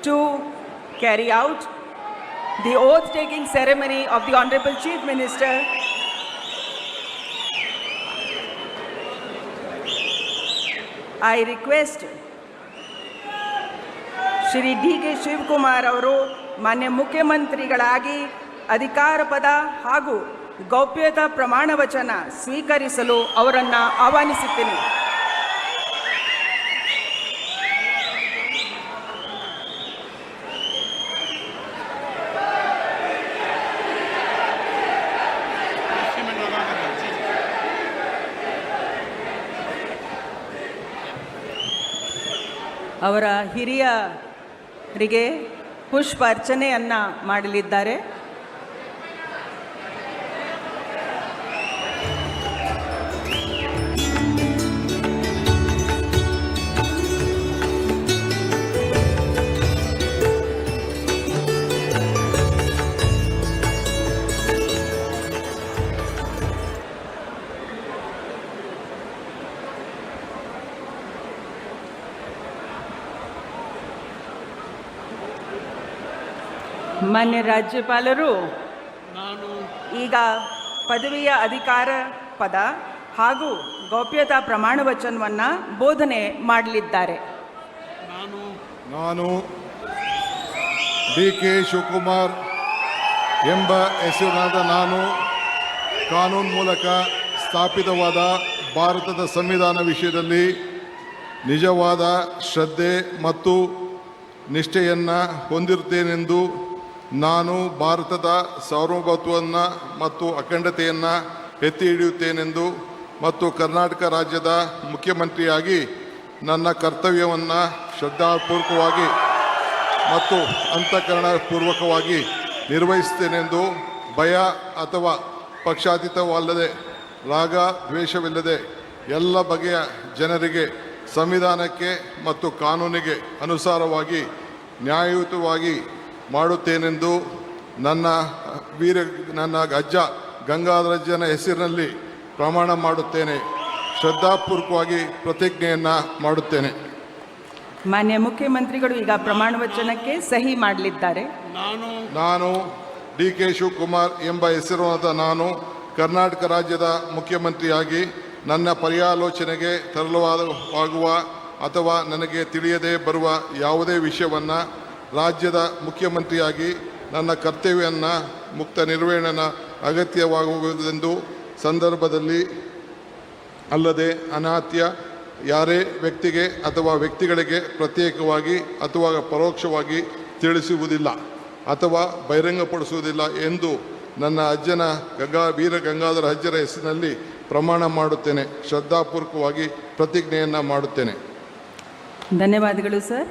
to carry out the oath-taking ceremony of the Honorable Chief Minister. I request Shri D K Shivakumar ಅವರು ಮಾನ್ಯ ಮುಖ್ಯಮಂತ್ರಿಗಳಾಗಿ ಅಧಿಕಾರ ಪದ ಹಾಗೂ ಗೌಪ್ಯತಾ ಪ್ರಮಾಣ ವಚನ ಸ್ವೀಕರಿಸಲು ಅವರನ್ನು ಆಹ್ವಾನಿಸುತ್ತೇನೆ. ಅವರ ಹಿರಿಯರಿಗೆ ಪುಷ್ಪ ಅರ್ಚನೆಯನ್ನು ಮಾಡಲಿದ್ದಾರೆ. ಮಾನ್ಯ ರಾಜ್ಯಪಾಲರು ಈಗ ಪದವಿಯ ಅಧಿಕಾರ ಪದ ಹಾಗೂ ಗೌಪ್ಯತಾ ಪ್ರಮಾಣ ವಚನವನ್ನು ಬೋಧನೆ ಮಾಡಲಿದ್ದಾರೆ. ನಾನು ಡಿ ಕೆ ಶಿವಕುಮಾರ್ ಎಂಬ ಹೆಸರಿನಾದ ನಾನು ಕಾನೂನು ಮೂಲಕ ಸ್ಥಾಪಿತವಾದ ಭಾರತದ ಸಂವಿಧಾನ ವಿಷಯದಲ್ಲಿ ನಿಜವಾದ ಶ್ರದ್ಧೆ ಮತ್ತು ನಿಷ್ಠೆಯನ್ನು ಹೊಂದಿರುತ್ತೇನೆಂದು ನಾನು ಭಾರತದ ಸಾರ್ವಭೌಮತ್ವವನ್ನು ಮತ್ತು ಅಖಂಡತೆಯನ್ನು ಎತ್ತಿ ಹಿಡಿಯುತ್ತೇನೆಂದು ಮತ್ತು ಕರ್ನಾಟಕ ರಾಜ್ಯದ ಮುಖ್ಯಮಂತ್ರಿಯಾಗಿ ನನ್ನ ಕರ್ತವ್ಯವನ್ನು ಶ್ರದ್ಧಾಪೂರ್ವಕವಾಗಿ ಮತ್ತು ಅಂತಃಕರಣಪೂರ್ವಕವಾಗಿ ನಿರ್ವಹಿಸುತ್ತೇನೆಂದು ಭಯ ಅಥವಾ ಪಕ್ಷಾತೀತವಲ್ಲದೆ ರಾಗ ದ್ವೇಷವಿಲ್ಲದೆ ಎಲ್ಲ ಬಗೆಯ ಜನರಿಗೆ ಸಂವಿಧಾನಕ್ಕೆ ಮತ್ತು ಕಾನೂನಿಗೆ ಅನುಸಾರವಾಗಿ ನ್ಯಾಯಯುತವಾಗಿ ಮಾಡುತ್ತೇನೆಂದು ನನ್ನ ಅಜ್ಜ ಗಂಗಾಧರಜ್ಜನ ಹೆಸರಿನಲ್ಲಿ ಪ್ರಮಾಣ ಮಾಡುತ್ತೇನೆ. ಶ್ರದ್ಧಾಪೂರ್ವಕವಾಗಿ ಪ್ರತಿಜ್ಞೆಯನ್ನು ಮಾಡುತ್ತೇನೆ. ಮಾನ್ಯ ಮುಖ್ಯಮಂತ್ರಿಗಳು ಈಗ ಪ್ರಮಾಣ ವಚನಕ್ಕೆ ಸಹಿ ಮಾಡಲಿದ್ದಾರೆ. ನಾನು ಡಿ ಕೆ ಶಿವಕುಮಾರ್ ಎಂಬ ಹೆಸರಾದ ನಾನು ಕರ್ನಾಟಕ ರಾಜ್ಯದ ಮುಖ್ಯಮಂತ್ರಿಯಾಗಿ ನನ್ನ ಪರ್ಯಾಲೋಚನೆಗೆ ತರಲಾಗುವ ಅಥವಾ ನನಗೆ ತಿಳಿಯದೇ ಬರುವ ಯಾವುದೇ ವಿಷಯವನ್ನು ರಾಜ್ಯದ ಮುಖ್ಯಮಂತ್ರಿಯಾಗಿ ನನ್ನ ಕರ್ತವ್ಯವನ್ನು ಮುಕ್ತ ನಿರ್ವಹಣೆಯ ಅಗತ್ಯವಾಗುವುದೆಂದು ಸಂದರ್ಭದಲ್ಲಿ ಅಲ್ಲದೆ ಅನಾತ್ಯ ಯಾರೇ ವ್ಯಕ್ತಿಗೆ ಅಥವಾ ವ್ಯಕ್ತಿಗಳಿಗೆ ಪ್ರತ್ಯೇಕವಾಗಿ ಅಥವಾ ಪರೋಕ್ಷವಾಗಿ ತಿಳಿಸುವುದಿಲ್ಲ ಅಥವಾ ಬಹಿರಂಗಪಡಿಸುವುದಿಲ್ಲ ಎಂದು ನನ್ನ ಅಜ್ಜನ ವೀರ ಗಂಗಾಧರ ಅಜ್ಜರ ಹೆಸರಿನಲ್ಲಿ ಪ್ರಮಾಣ ಮಾಡುತ್ತೇನೆ. ಶ್ರದ್ಧಾಪೂರ್ವಕವಾಗಿ ಪ್ರತಿಜ್ಞೆಯನ್ನು ಮಾಡುತ್ತೇನೆ. ಧನ್ಯವಾದಗಳು ಸರ್.